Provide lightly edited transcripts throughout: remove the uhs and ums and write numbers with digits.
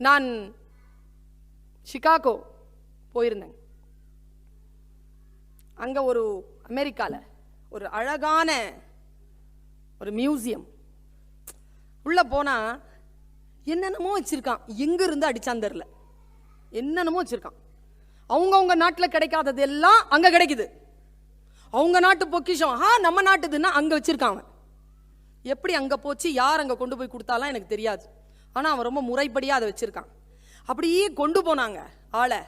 நான் சிகாகோ போயிருந்தேன். அங்க ஒரு அமெரிக்கால ஒரு அழகான ஒரு மியூசியம். உள்ள போனா என்னென்னமோ வச்சிருக்கான். எங்க இருந்து அடிச்சான் தெரியல, என்னென்னமோ வச்சிருக்கான். அவங்கவுங்க நாட்டில் கிடைக்காதது எல்லாம் அங்க கிடைக்குது. அவங்க நாட்டு பொக்கிஷம் நம்ம நாட்டுதுன்னா அங்க வச்சிருக்கான். அவன் எப்படி அங்க போச்சு, யார் அங்க கொண்டு போய் கொடுத்தாலாம் எனக்கு தெரியாது. ஆனா அவன் ரொம்ப முறைப்படியா அதை வச்சிருக்கான். அப்படியே கொண்டு போனாங்க ஆளை.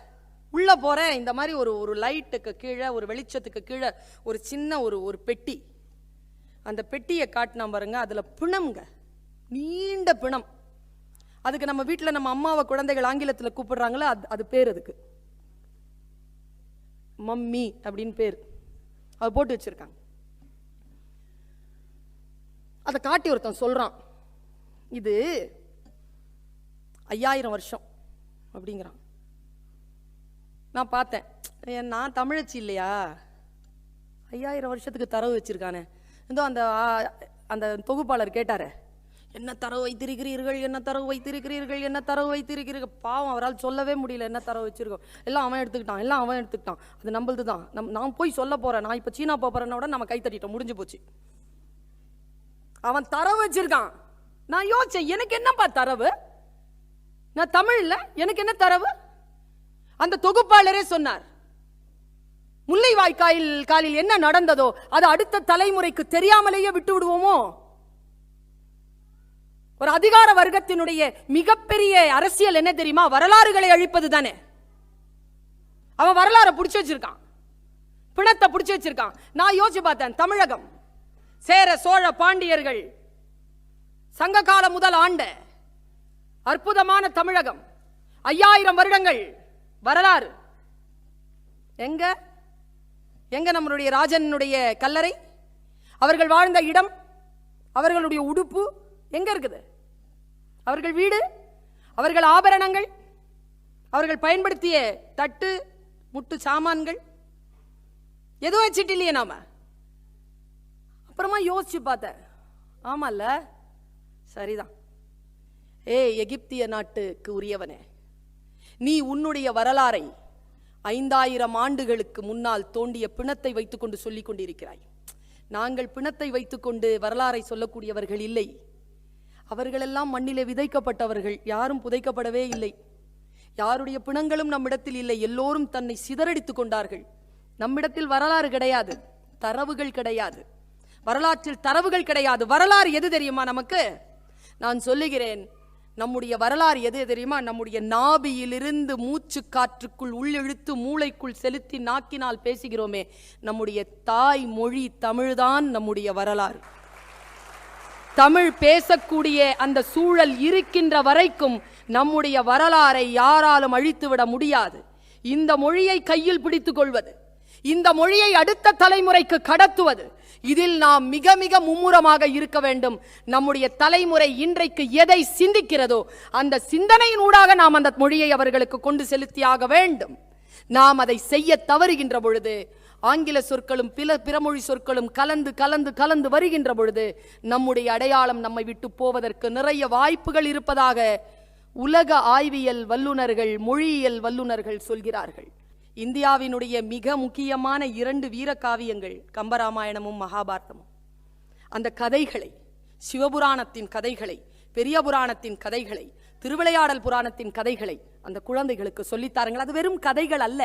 உள்ள போற இந்த மாதிரி ஒரு லைட்டுக்கு கீழே, ஒரு வெளிச்சத்துக்கு கீழே ஒரு சின்ன ஒரு பெட்டி. அந்த பெட்டியை காட்டினா பாருங்க, அதுல பிணம்ங்க, நீண்ட பிணம். அதுக்கு நம்ம வீட்டில் நம்ம அம்மாவை குழந்தைகள் ஆங்கிலத்தில் கூப்பிடுறாங்களே, அது பேர், அதுக்கு மம்மி அப்படின்னு பேர். அதை போட்டு வச்சிருக்காங்க. அதை காட்டி ஒருத்தன் சொல்றான், இது 5000 வருஷம் அப்படிங்கிறான். நான் பார்த்தேன், நான் தமிழச்சி இல்லையா, 5000 வருஷத்துக்கு தரவு வச்சிருக்கானே. இந்த அந்த தொகுப்பாளர் கேட்டாரு, என்ன தரவு வைத்திருக்கிறீர்கள், என்ன தரவு வைத்திருக்கிறீர்கள், என்ன தரவு வைத்திருக்கிறீர்கள். பாவம், அவரால் சொல்லவே முடியல என்ன தரவு வச்சிருக்கோம். எல்லாம் அவன் எடுத்துக்கிட்டான். அது நம்மளது தான். நான் போய் சொல்ல போறேன், நான் இப்ப சீனா போறேன்னோட நம்ம கை தட்டிட்டோம், முடிஞ்சு போச்சு. அவன் தரவு வச்சிருக்கான். நான் யோசிச்சேன், எனக்கு என்னப்பா தரவு, நான் தமிழ்ல எனக்கு என்ன தரவு. அந்த தொகுப்பாளரே சொன்னார், முல்லைவாய்க்காலில் என்ன நடந்ததோ அது அடுத்த தலைமுறைக்கு தெரியாமலேயே விட்டு விடுவோமோ. ஒரு அதிகார வர்க்கத்தினுடைய மிகப்பெரிய அரசியல் என்ன தெரியுமா, வரலாறுகளை அழிப்பது தானே. அவன் வரலாறை புடிச்சு வச்சிருக்கான், பிணத்தை புடிச்சு வச்சிருக்கான். நான் யோசிச்சு பார்த்தேன், தமிழகம் சேர சோழ பாண்டியர்கள் சங்க காலம் முதல் ஆண்ட அற்புதமான தமிழகம், 5000 வருடங்கள் வரலாறு. எங்க எங்க நம்மளுடைய ராஜனுடைய கல்லறை, அவர்கள் வாழ்ந்த இடம், அவர்களுடைய உடுப்பு எங்க இருக்குது, அவர்கள் வீடு, அவர்கள் ஆபரணங்கள், அவர்கள் பயன்படுத்திய தட்டு முட்டு சாமான்கள் எதுவும் வச்சிட்டு இல்லையே நாம. அப்புறமா யோசிச்சு பார்த்தேன், ஆமால, சரிதான். எகிப்திய நாட்டுக்கு உரியவனே, நீ உன்னுடைய வரலாறை 5000 ஆண்டுகளுக்கு முன்னால் தோண்டிய பிணத்தை வைத்துக்கொண்டு சொல்லிக் கொண்டிருக்கிறாய். நாங்கள் பிணத்தை வைத்துக்கொண்டு வரலாறை சொல்லக்கூடியவர்கள் இல்லை. அவர்களெல்லாம் மண்ணிலே விதைக்கப்பட்டவர்கள், யாரும் புதைக்கப்படவே இல்லை. யாருடைய பிணங்களும் நம்மிடத்தில் இல்லை. எல்லோரும் தன்னை சிதறடித்துக் கொண்டார்கள். நம்மிடத்தில் வரலாறு கிடையாது, தரவுகள் கிடையாது. வரலாற்றில் தரவுகள் கிடையாது. வரலாறு எது தெரியுமா நமக்கு? நான் சொல்லுகிறேன், நம்முடைய வரலாறு எது தெரியுமா? நம்முடைய நாபியிலிருந்து மூச்சு காற்றுக்குள் உள்ளிழுத்து மூளைக்குள் செலுத்தி நாக்கினால் பேசுகிறோமே, நம்முடைய தாய் மொழி தமிழ்தான் நம்முடைய வரலாறு. தமிழ் பேசக்கூடிய அந்த சூழல் இருக்கின்ற வரைக்கும் நம்முடைய வரலாறை யாராலும் அழித்துவிட முடியாது. இந்த மொழியை கையில் பிடித்துக் கொள்வது, இந்த மொழியை அடுத்த தலைமுறைக்கு கடத்துவது, இதில் நாம் மிக மிக மும்முரமாக இருக்க வேண்டும். நம்முடைய தலைமுறை இன்றைக்கு எதை சிந்திக்கிறதோ அந்த சிந்தனையின் ஊடாக நாம் அந்த மொழியை அவர்களுக்கு கொண்டு செலுத்தியாக வேண்டும். நாம் அதை செய்ய தவறுகின்ற பொழுது, ஆங்கில சொற்களும் பிறமொழி சொற்களும் கலந்து கலந்து கலந்து வருகின்ற பொழுது நம்முடைய அடையாளம் நம்மை விட்டு போவதற்கு நிறைய வாய்ப்புகள் இருப்பதாக உலக ஆய்வியல் வல்லுநர்கள், மொழியியல் வல்லுநர்கள் சொல்கிறார்கள். இந்தியாவினுடைய மிக முக்கியமான 2 வீர காவியங்கள் கம்பராமாயணமும் மகாபாரதமும். அந்த கதைகளை, சிவபுராணத்தின் கதைகளை, பெரிய புராணத்தின் கதைகளை, திருவிளையாடல் புராணத்தின் கதைகளை அந்த குழந்தைகளுக்கு சொல்லித்தாருங்கள். அது வெறும் கதைகள் அல்ல,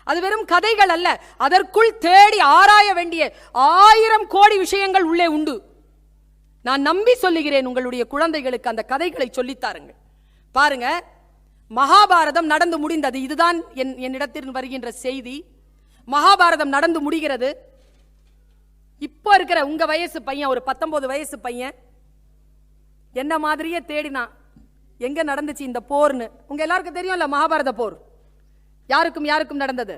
அது வெறும் கதைகள் அல்ல. அதற்குள் தேடி ஆராய வேண்டிய 1000 கோடி விஷயங்கள் உள்ளே உண்டு. நான் நம்பி சொல்லுகிறேன், உங்களுடைய குழந்தைகளுக்கு அந்த கதைகளை சொல்லித்தாருங்கள். பாருங்க, மகாபாரதம் நடந்து முடிந்தது. இதுதான் என்னிடத்தில் வருகின்ற செய்தி. மகாபாரதம் நடந்து முடிகிறது. இப்போ இருக்கிற உங்க வயசு பையன், ஒரு 19 வயசு பையன் என்ன மாதிரியே தேடினா எங்க நடந்துச்சு இந்த போர்னு. உங்க எல்லாருக்கும் தெரியும்ல மகாபாரத போர். யாருக்கும் யாருக்கும் நடந்தது?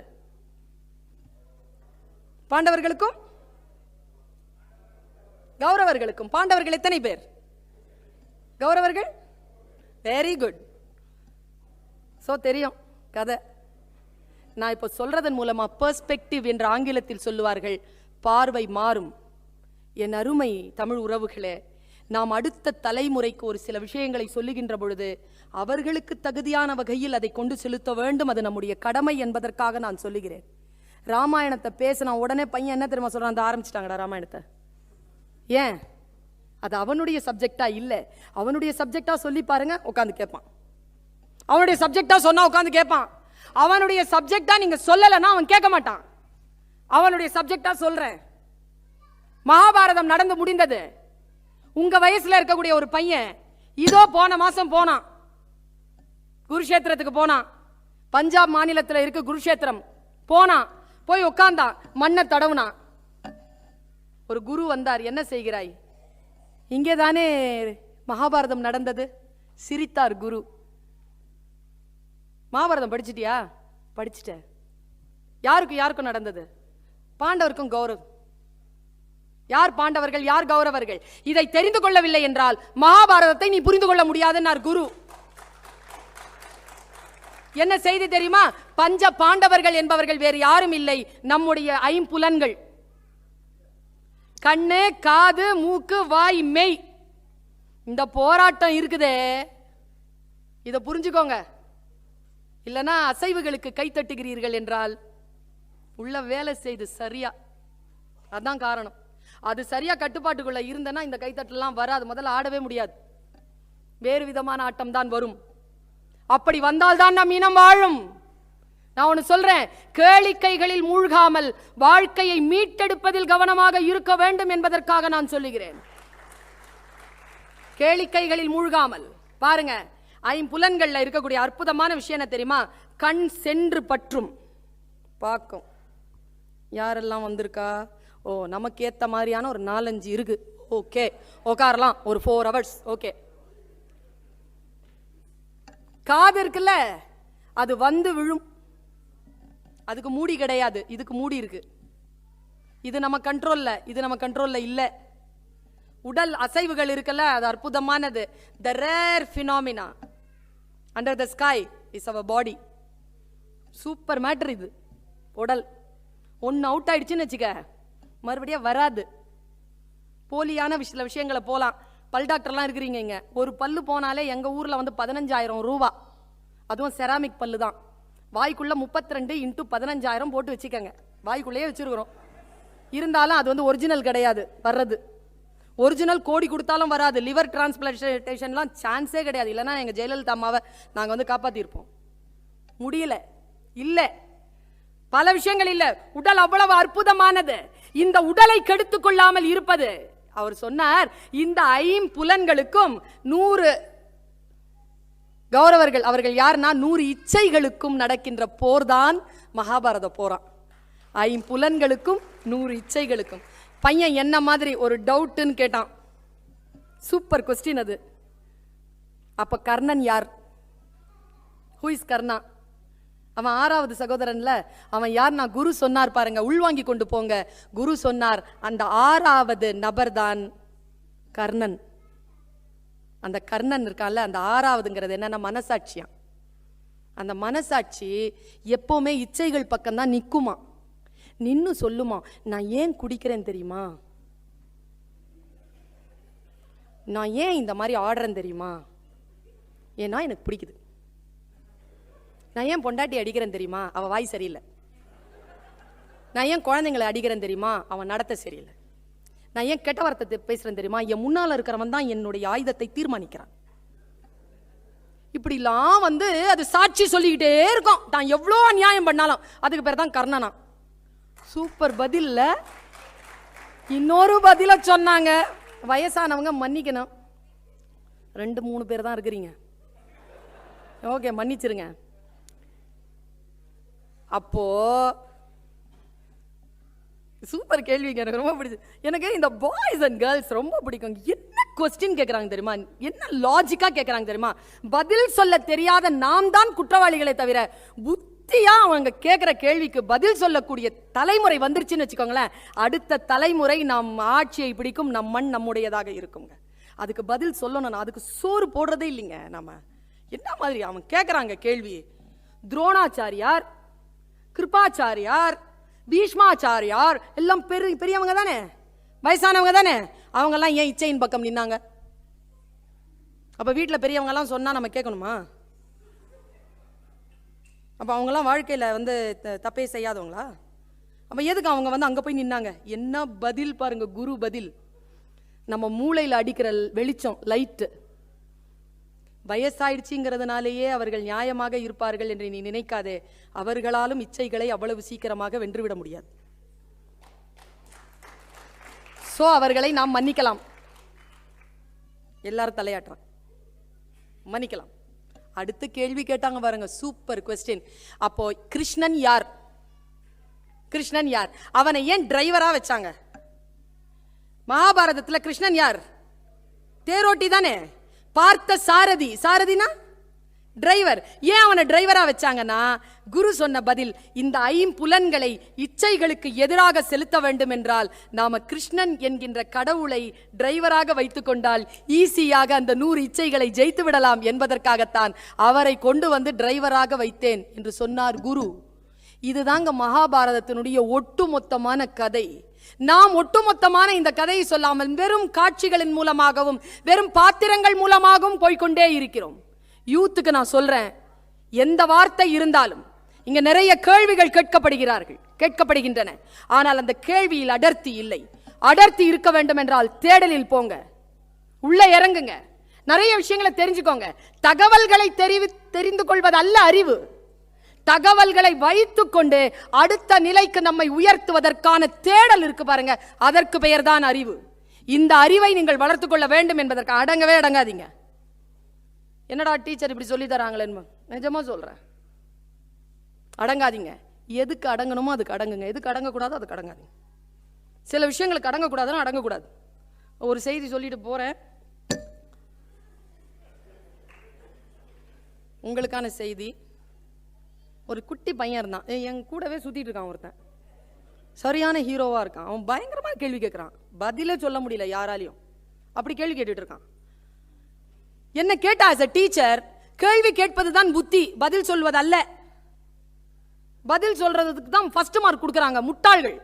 பாண்டவர்களுக்கும் கௌரவர்களுக்கும். பாண்டவர்கள் எத்தனை பேர்? கௌரவர்கள்? Very good. சோ தெரியும் கதை. நான் இப்போ சொல்றதன் மூலமா பெர்ஸ்பெக்டிவ் என்ற ஆங்கிலத்தில் சொல்லுவார்கள், பார்வை மாறும். என் அருமை தமிழ் உறவுகளே, நாம் அடுத்த தலைமுறைக்கு ஒரு சில விஷயங்களை சொல்லுகின்ற பொழுது அவர்களுக்கு தகுதியான வகையில் அதை கொண்டு செலுத்த வேண்டும். அது நம்முடைய கடமை என்பதற்காக நான் சொல்லுகிறேன். ராமாயணத்தை பேசினா உடனே பையன் என்ன தெரியுமா சொல்றான், அந்த ஆரம்பிச்சிட்டாங்கடா ராமாயணத்தை. ஏன்? அது அவனுடைய சப்ஜெக்டா இல்ல. அவனுடைய சப்ஜெக்டா சொல்லி பாருங்க, உட்காந்து கேட்பான். அவனுடைய சப்ஜெக்டா சொன்னா உட்காந்து கேட்பான். அவனுடைய சப்ஜெக்டா நீங்க சொல்லலைன்னா அவன் கேட்க மாட்டான். அவனுடைய சப்ஜெக்டா சொல்றேன். மகாபாரதம் நடந்து முடிந்தது. உங்க வயசுல இருக்கக்கூடிய ஒரு பையன் இதோ போன மாசம் போனான், குருஷேத்திரத்துக்கு போனான். பஞ்சாப் மாநிலத்தில் இருக்க குருஷேத்திரம் போனான். போய் உட்கார்ந்தான், மண்ணை தடவுனான். ஒரு குரு வந்தார். என்ன செய்கிறாய்? இங்கேதானே மகாபாரதம் நடந்தது. சிரித்தார் குரு. மகாபாரதம் படிச்சிட்டியா? படிச்சுட்ட. யாருக்கும் நடந்தது? பாண்டவருக்கும் கௌரவ். யார் பாண்டவர்கள், யார் கௌரவர்கள்? இதை தெரிந்து கொள்ளவில்லை என்றால் மகாபாரதத்தை நீ புரிந்து கொள்ள முடியாதுன்னார் குரு. என்ன செய்தி தெரியுமா? பஞ்ச பாண்டவர்கள் என்பவர்கள் வேறு யாரும் இல்லை, நம்முடைய ஐம்புலன்கள். கண்ணு, காது, மூக்கு, வாய், மெய். இந்த போராட்டம் இருக்குதே, இதை புரிஞ்சுக்கோங்க. இல்லைன்னா அசைவுகளுக்கு கை தட்டுகிறீர்கள் என்றால் உள்ள வேலை செய்து சரியா, அதான் காரணம். அது சரியா கட்டுப்பாட்டுக்குள்ள இருந்தனா இந்த கைத்தட்டலாம் வராது. முதல்ல ஆடவே முடியாது. வேறு விதமான ஆட்டம் தான் வரும். அப்படி வந்தால்தான் நம் இனம் வாழும். நான் ஒன்னு சொல்றேன், கேளிக்கைகளில் மூழ்காமல் வாழ்க்கையை மீட்டெடுப்பதில் கவனமாக இருக்க வேண்டும் என்பதற்காக நான் சொல்லுகிறேன். கேளிக்கைகளில் மூழ்காமல் பாருங்க. ஐம்புலன்கள்ல இருக்கக்கூடிய அற்புதமான விஷயம் என்ன தெரியுமா? கண் சென்று பற்றும், பார்க்கும். யாரெல்லாம் வந்திருக்கா? ஓ, நமக்கு ஏத்த மாதிரியான ஒரு 4-5 இருக்கு. ஓகே, உட்காரலாம் ஒரு 4 hours. ஓகே. காது இருக்குல்ல, அது வந்து விழும். அதுக்கு மூடி கிடையாது, இதுக்கு மூடி இருக்கு. இது நம்ம கண்ட்ரோல்ல, இது நம்ம கண்ட்ரோல்ல இல்ல. உடல் அசைவுகள் இருக்குல்ல, அது அற்புதமானது. The rare phenomena under the sky is our body. Super matter இது. உடல் ஒன்னு அவுட் ஆயிடுச்சுன்னு வச்சுக்க, மறுபடியும் வராது. போலியான சில விஷயங்களை போலாம். பல் டாக்டர்லாம் இருக்கிறீங்க இங்க. ஒரு பல்லு போனாலே எங்க ஊர்ல வந்து 15,000 ரூபா. அதுவும் செராமிக் பல்லு தான். வாய்க்குள்ள 32 × 15,000 போட்டு வச்சுக்கங்க. வாய்க்குள்ளேயே வச்சிருக்கிறோம். இருந்தாலும் அது வந்து ஒரிஜினல் கிடையாது. வர்றது ஒரிஜினல் கோடி கொடுத்தாலும் வராது. லிவர் டிரான்ஸ்பிளான்டேஷன்லாம் சான்ஸே கிடையாது. இல்லைன்னா எங்க ஜெயலலிதா அம்மாவை நாங்க வந்து காப்பாத்திருப்போம். முடியல. இல்ல, பல விஷயங்கள் இல்ல. உடல் அவ்வளவு அற்புதமானது. இந்த உடலை கெடுத்துக் கொள்ளாமல் இருப்பது. அவர் சொன்னார், இந்த ஐம்புலன்களுக்கும் 100 கௌரவர்கள். அவர்கள் யாருன்னா 100 இச்சைகளுக்கும் நடக்கின்ற போர்தான் மகாபாரத போரான். ஐம்புலன்களுக்கும் 100 இச்சைகளுக்கும். பையன் என்ன மாதிரி ஒரு டவுட்னு கேட்டான். சூப்பர் கொஸ்டின் அது. அப்ப கர்ணன் யார்? ஹூ இஸ் கர்ணா? அவன் 6வது சகோதரன்ல. அவன் யார்? நான் குரு சொன்னார் பாருங்க, உள்வாங்கி கொண்டு போங்க. குரு சொன்னார், அந்த 6வது நபர் தான் கர்ணன். அந்த கர்ணன் இருக்கான்ல, அந்த 6வதுங்கிறது என்னன்னா மனசாட்சியா. அந்த மனசாட்சி எப்பவுமே இச்சைகள் பக்கம் தான் நிக்குமா. நின்னு சொல்லுமா, நான் ஏன் குடிக்கிறேன் தெரியுமா, நான் ஏன் இந்த மாதிரி ஆடுறேன் தெரியுமா, ஏன்னா எனக்கு பிடிக்குது. நான் ஏன் பொண்டாட்டி அடிக்கிறேன் தெரியுமா, அவ வாய் சரியில்லை. நான் ஏன் குழந்தைங்களை அடிக்கிறேன் தெரியுமா, அவன் நடத்த சரியில்லை. நான் ஏன் கெட்ட வார்த்தை பேசுறேன் தெரியுமா, என் முன்னால இருக்கிறவன் தான் என்னுடைய ஆயுதத்தை தீர்மானிக்கிறான். இப்படிலாம் வந்து அது சாட்சி சொல்லிக்கிட்டே இருக்கும். தான் எவ்வளோ அநியாயம் பண்ணாலும். அதுக்கு பேர் தான் கர்ணனா. சூப்பர் பதில்ல. இன்னொரு பதில சொன்னாங்க. வயசானவங்க மன்னிக்கணும். 2-3 பேர் தான் இருக்கிறீங்க. ஓகே, மன்னிச்சிருங்க. அப்போ சூப்பர் கேள்விங்க, எனக்கு ரொம்ப பிடிச்சது. எனக்கு இந்த பாய்ஸ் அண்ட் கேர்ள்ஸ் ரொம்ப பிடிக்கும். என்ன கொஸ்டின் கேட்கறாங்க தெரியுமா, என்ன லாஜிக்கா கேட்கறாங்க தெரியுமா. பதில் சொல்ல தெரியாத நாம் தான் குற்றவாளிகளை தவிர, புத்தியா அவங்க கேட்கிற கேள்விக்கு பதில் சொல்லக்கூடிய தலைமுறை வந்துருச்சுன்னு வச்சுக்கோங்களேன், அடுத்த தலைமுறை நாம் ஆட்சியை பிடிக்கும், நம் மண் நம்முடையதாக இருக்குங்க. அதுக்கு பதில் சொல்லணும். அதுக்கு சோறு போடுறதே இல்லைங்க நாம. என்ன மாதிரி அவங்க கேட்கறாங்க கேள்வி. துரோணாச்சாரியார், கிருபாச்சாரியார், பீஷ்மாச்சாரியார் எல்லாம் பெரியவங்க தானே, வயசானவங்க தானே. அவங்க எல்லாம் ஏன் இச்சையின் பக்கம் நின்னாங்க? அப்போ வீட்டில் பெரியவங்கெல்லாம் சொன்னால் நம்ம கேட்கணுமா? அப்போ அவங்கெல்லாம் வாழ்க்கையில் தப்பே செய்யாதவங்களா? அப்போ எதுக்கு அவங்க அங்கே போய் நின்னாங்க? என்ன பதில் பாருங்க, குரு பதில். நம்ம மூளையில் அடிக்கிற வெளிச்சம், லைட்டு. வயசாயிடுச்சுங்கிறதுனாலேயே அவர்கள் நியாயமாக இருப்பார்கள் என்று நீ நினைக்காதே. அவர்களாலும் இச்சைகளை அவ்வளவு சீக்கிரமாக வென்றுவிட முடியாது. சோ அவர்களை நாம் மன்னிக்கலாம். எல்லாரும் தலையாட்டுறான், மன்னிக்கலாம். அடுத்து கேள்வி கேட்டாங்க பாருங்க, சூப்பர் கொஸ்டின். அப்போ கிருஷ்ணன் யார்? கிருஷ்ணன் யார்? அவனை ஏன் டிரைவரா வச்சாங்க? மகாபாரதத்தில் கிருஷ்ணன் யார்? தேரோட்டி தானே, பார்த்த சாரதி. சாரதினா டிரைவர். ஏன் அவனை டிரைவரா வச்சாங்கன்னா, குரு சொன்ன பதில், இந்த ஐம்புலன்களை இச்சைகளுக்கு எதிராக செலுத்த வேண்டும் என்றால் நாம கிருஷ்ணன் என்கின்ற கடவுளை டிரைவராக வைத்துக் கொண்டால் ஈஸியாக அந்த 100 இச்சைகளை ஜெயித்து விடலாம் என்பதற்காகத்தான் அவரை கொண்டு வந்து டிரைவராக வைத்தேன் என்று சொன்னார் குரு. இதுதாங்க மகாபாரதத்தினுடைய ஒட்டுமொத்தமான கதை. நாம் ஒட்டுமொத்தமான இந்த கதையை சொல்லாமல் வெறும் காட்சிகளின் மூலமாகவும் வெறும் பாத்திரங்கள் மூலமாகவும் போய்கொண்டே இருக்கிறோம். யூத்துக்கு நான் சொல்றேன், எந்த வார்த்தை இருந்தாலும் இங்க நிறைய கேள்விகள் கேட்கப்படுகின்றன. ஆனால் அந்த கேள்வியில் அடர்த்தி இல்லை. அடர்த்தி இருக்க வேண்டும் என்றால் தேடலில் போங்க, உள்ள இறங்குங்க, நிறைய விஷயங்களை தெரிஞ்சுக்கோங்க. தகவல்களை தெரிந்து கொள்வது அல்ல அறிவு. தகவல்களை வைத்துக் கொண்டு அடுத்த நிலைக்கு நம்மை உயர்த்துவதற்கான தேடல் இருக்கு பாருங்க, அதற்கு பெயர் தான் அறிவு. இந்த அறிவை நீங்கள் வளர்த்துக் கொள்ள வேண்டும் என்பதற்கு அடங்கவே அடங்காதீங்க. என்னடா டீச்சர் இப்படி சொல்லி தராங்களேன்னு நிஜமா சொல்றேன், அடங்காதீங்க. எதுக்கு அடங்கணுமோ அதுக்கு அடங்குங்க, எதுக்கு அடங்கக்கூடாதோ அதுக்கு அடங்காதீங்க. சில விஷயங்களுக்கு அடங்கக்கூடாதுன்னா அடங்கக்கூடாது. ஒரு செய்தி சொல்லிட்டு போறேன், உங்களுக்கான செய்தி. ஒரு குட்டி பையன் இருந்தான், என் கூடவே சுத்திட்டு இருக்கான் ஒருத்தன், சரியான ஹீரோவா இருக்கான். அவன் பயங்கரமா கேள்வி கேட்கிறான், பதிலே சொல்ல முடியல யாராலையும். அப்படி கேள்வி கேட்டுட்டு இருக்கான். என்ன கேட்டா, as a டீச்சர், கேள்வி கேட்பதுதான் புத்தி, பதில் சொல்வது அல்ல. பதில் சொல்றதுக்கு தான் ஃபர்ஸ்ட் மார்க் கொடுக்கறாங்க முட்டாள்கள்.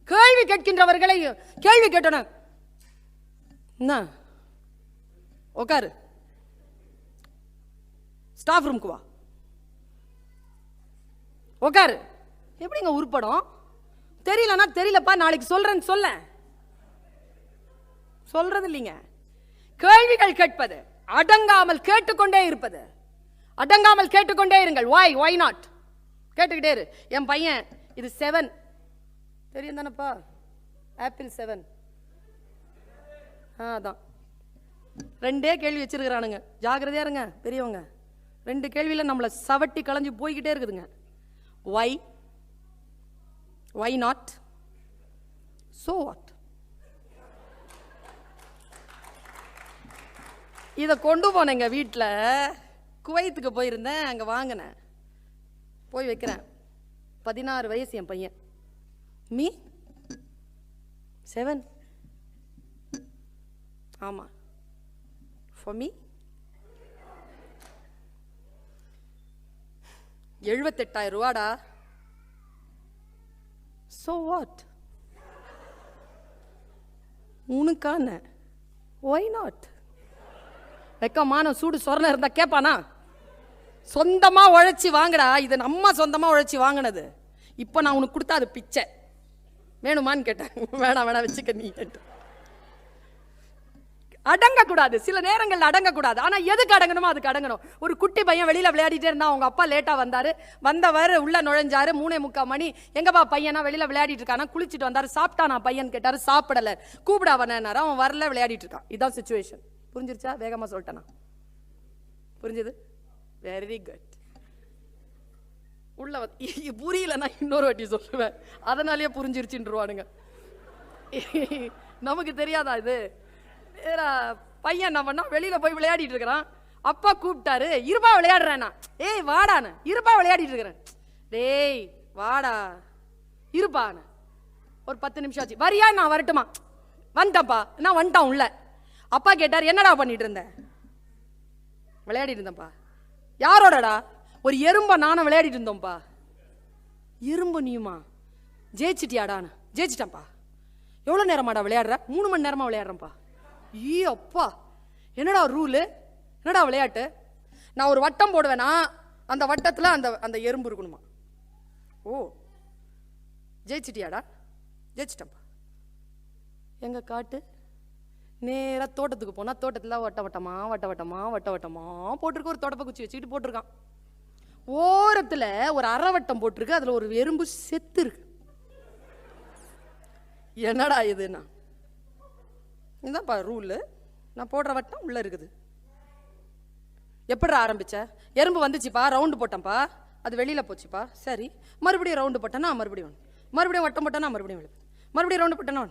கேள்வி கேட்கின்றவர்களை கேள்வி கேட்டன, என்ன உட்காரு, ஸ்டாஃப் ரூமுக்கு வா, உட்காரு. எப்படிங்க உருப்படும்? தெரியலன்னா தெரியலப்பா, நாளைக்கு சொல்றேன்னு சொல்றது இல்லைங்க. கேள்விகள் கேட்பது, அடங்காமல் கேட்டுக்கொண்டே இருப்பது. அடங்காமல் கேட்டுக்கொண்டே இருங்கள். why not கேட்டுக்கிட்டே இரு. என் பையன் இது 7 தெரியும் தானப்பா, ஆப்பிள் 7 அதான் 2 கேள்வி வச்சிருக்கிறானுங்க. ஜாகிரதையா இருங்க பெரியவங்க. 2 கேள்வியில நம்மளை சவட்டி களைஞ்சு போய்கிட்டே இருக்குதுங்க. why not, so what. இதை கொண்டு போனேங்க வீட்டில். குவைத்துக்கு போயிருந்தேன், அங்கே வாங்கினேன், போய் வைக்கிறேன். 16 வயசு என் பையன். மீ 7, ஆமா, ஃபார் மீ 78,000 ரூபாடா. so what, உனக்கான why not. வெக்கமான சூடு சொரணை இருந்தா கேட்பானா? சொந்தமா உழைச்சி வாங்கடா, இது நம்ம சொந்தமா உழைச்சி வாங்கினது. இப்ப நான் உனக்கு கொடுத்தா அது பிச்சை. வேணுமான்னு கேட்டேன். வேணாம் வச்சுக்க நீ. அடங்கக்கூடாது, சில நேரங்கள் அடங்கக்கூடாது. ஆனா எதுக்கு அடங்கணுமோ அதுக்கு அடங்கணும். ஒரு குட்டி பையன் வெளியில விளையாடிட்டே இருந்தா, அவங்க அப்பா லேட்டா வந்தவர் உள்ள நுழைஞ்சாரு. 3:45 மணி. எங்கப்பா பையனா? வெளியில விளையாடிட்டு இருக்கானா? குளிச்சுட்டு வந்தாரு. சாப்பிட்டானா பையன் கேட்டாரு. சாப்பிடல. கூப்பிட அவனாரு, அவன் வரல, விளையாடிட்டு இருக்கான். இதான் சிச்சுவேஷன். புரிஞ்சிருச்சா? வேகமா சொல்லிட்டேனா? புரிஞ்சது? Very good. உள்ள புரியலன்னா இன்னொரு வாட்டி சொல்லுவேன், அதனாலேயே புரிஞ்சிருச்சுருவானுங்க. நமக்கு தெரியாதா இது? பையன் என்ன பண்ணா, வெளியில போய் விளையாடிட்டு இருக்கிறான். அப்பா கூப்பிட்டாரு, இருப்பா விளையாடுறேன்னா. ஏய் வாடான்னு. இருப்பா விளையாடிட்டு இருக்கிறேன். டேய் வாடா, இருப்பான்னு. ஒரு 10 நிமிஷம் ஆச்சு. வரியா? நான் வரட்டுமா? வந்துட்டப்பா. நான் வந்துட்டான் உள்ள. அப்பா கேட்டார், என்னடா பண்ணிட்டு இருந்த? விளையாடிட்டு இருந்தேன்ப்பா. யாரோடடா? ஒரு எறும்ப நானும் விளையாடிட்டு இருந்தோம்ப்பா. எறும்பு நீயுமா? ஜெயிச்சிட்டியாடான்னு. ஜெயிச்சிட்டேன்ப்பா. எவ்வளோ நேரமாடா விளையாடுற? 3 மணி நேரமா விளையாடுறேன்ப்பா. அப்பா என்னடா ரூலு, என்னடா விளையாட்டு? நான் ஒரு வட்டம் போடுவேனா, அந்த வட்டத்தில் அந்த அந்த எறும்பு இருக்கணுமா? ஓ, ஜெயிச்சிட்டியாடா? ஜெயிச்சிட்டப்பா. எங்க காட்டு. நேராக தோட்டத்துக்கு போனால் தோட்டத்தில் வட்ட வட்டமா போட்டிருக்க. ஒரு தொடப்ப குச்சி வச்சுக்கிட்டு போட்டிருக்கான். ஓரத்தில் ஒரு அரைவட்டம் போட்டிருக்கு, அதில் ஒரு எறும்பு செத்து இருக்கு. என்னடா இதுன்னா, இதுதான்ப்பா ரூலு, நான் போடுற வட்டம் உள்ள இருக்குது. எப்படி ஆரம்பிச்ச? எறும்பு வந்துச்சுப்பா, ரவுண்டு போட்டேன்ப்பா, அது வெளியில போச்சுப்பா. சரி, மறுபடியும் ரவுண்டு போட்டேன்னா மறுபடியும் வட்டம் போட்டேன்னா மறுபடியும் ரவுண்டு போட்டேன்னா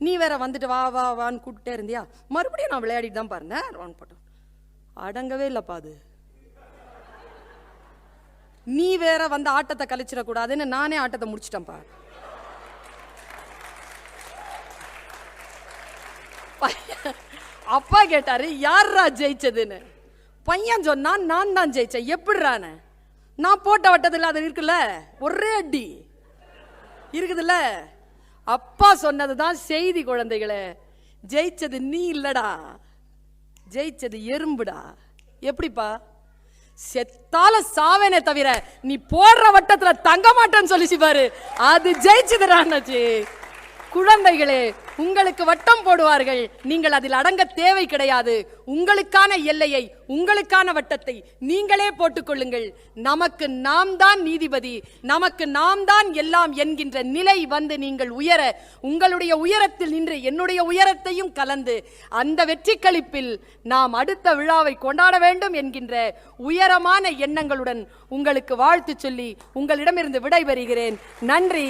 நீ வேற வந்துட்டு வா வா வான்னு கூப்பிட்டே இருந்தியா, மறுபடியும் நான் விளையாடிட்டு தான் பாருங்க ரவுண்ட் போட்டேன். அடங்கவே இல்லப்பா அது. நீ வேற வந்து ஆட்டத்தை கழிச்சிடக்கூடாதுன்னு நானே ஆட்டத்தை முடிச்சிட்டேன்ப்பா. அப்பா கேட்டாரு யாரா ஜெயிச்சதுன்னு. பையன் சொன்னா நான் தான் ஜெயிச்சேன். எப்படிறான? நான் போட்ட வட்டத்தில் அது இருக்குல்ல, ஒரே அடி இருக்குதுல்ல. அப்பா சொன்னதுதான் செய்தி குழந்தைகளே. ஜெயிச்சது நீ இல்லடா, ஜெயிச்சது எறும்புடா. எப்படிப்பா? செத்தால சாவேனே தவிர நீ போடுற வட்டத்துல தங்க மாட்டேன்னு சொல்லிச்சு பாரு, அது ஜெயிச்சதுடாச்சு. குழந்தைகளே, உங்களுக்கு வட்டம் போடுவார்கள், நீங்கள் அதில் அடங்க தேவை கிடையாது. உங்களுக்கான எல்லையை, உங்களுக்கான வட்டத்தை நீங்களே போட்டுக்கொள்ளுங்கள். நமக்கு நாம் தான் நீதிபதி, நமக்கு நாம் தான் எல்லாம் என்கின்ற நிலை வந்து நீங்கள் உயர, உங்களுடைய உயரத்தில் நின்று என்னுடைய உயரத்தையும் கலந்து அந்த வெற்றி களிப்பில் நாம் அடுத்த விழாவை கொண்டாட வேண்டும் என்கின்ற உயரமான எண்ணங்களுடன் உங்களுக்கு வாழ்த்து சொல்லி உங்களிடமிருந்து விடைபெறுகிறேன். நன்றி.